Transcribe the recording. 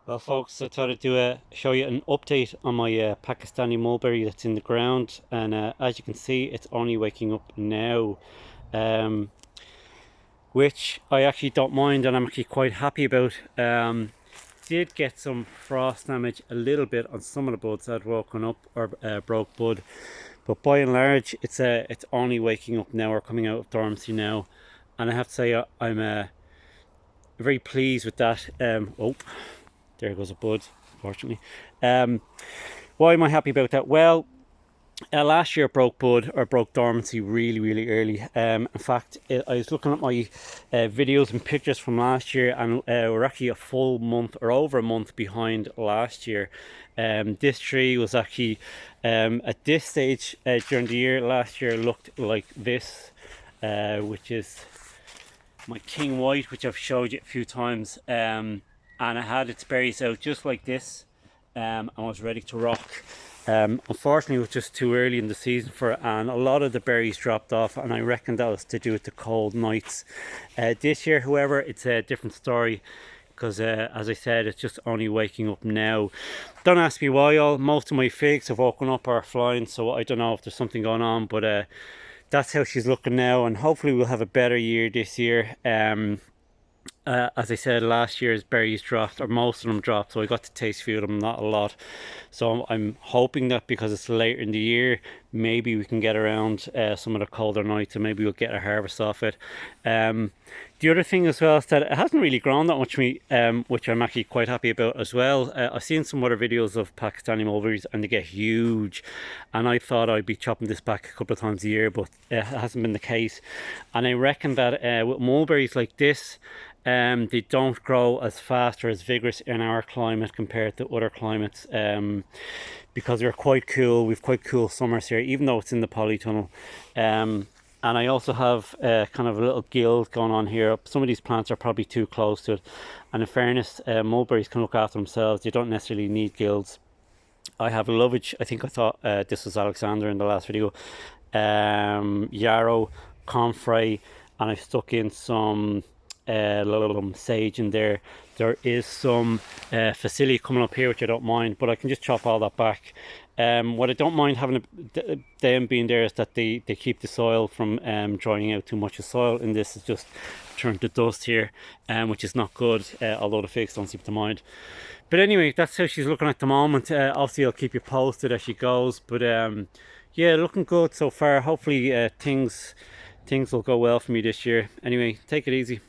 Well folks, I thought I'd show you an update on my Pakistani mulberry that's in the ground, and as you can see it's only waking up now, um, which I actually don't mind and I'm actually quite happy about. Did get some frost damage a little bit on some of the buds that had woken up or broke bud, but by and large it's only waking up now or coming out of dormancy now, and I have to say I'm very pleased with that. Oh, there goes a bud, unfortunately. Um, why am I happy about that? Well, last year broke bud or broke dormancy really early. In fact, I was looking at my videos and pictures from last year, and we're actually a full month or over a month behind last year. This tree was actually at this stage during the year last year looked like this, which is my king white, which I've showed you a few times, and it had its berries out just like this, and was ready to rock. Unfortunately, it was just too early in the season for it, and a lot of the berries dropped off, and I reckon that was to do with the cold nights. This year, however, it's a different story, because as I said, it's just only waking up now. Don't ask me why. Most of my figs have woken up or are flying, so I don't know if there's something going on, but that's how she's looking now, and hopefully we'll have a better year this year. As I said, last year's berries dropped, or most of them dropped, so I got to taste a few of them, not a lot. So I'm hoping that because it's later in the year, maybe we can get around some of the colder nights and maybe we'll get a harvest off it. The other thing as well is that it hasn't really grown that much me, which I'm actually quite happy about as well. I've seen some other videos of Pakistani mulberries and they get huge, and I thought I'd be chopping this back a couple of times a year, but it hasn't been the case. And I reckon that with mulberries like this, they don't grow as fast or as vigorous in our climate compared to other climates, because we're quite cool. We've quite cool summers here, even though it's in the polytunnel. And I also have kind of a little guild going on here. Some of these plants are probably too close to it, and in fairness, mulberries can look after themselves. They don't necessarily need guilds. I have lovage. I think I thought this was Alexander in the last video. Yarrow, comfrey, and I stuck in some little sage in there. There is some facility coming up here, which I don't mind, but I can just chop all that back. What I don't mind having them being there is that they keep the soil from drying out too much. The soil in this is just turned to dust here, which is not good, although the figs don't seem to mind. But anyway, that's how she's looking at the moment. Obviously I'll keep you posted as she goes, but yeah, looking good so far. Hopefully things will go well for me this year. Anyway, take it easy.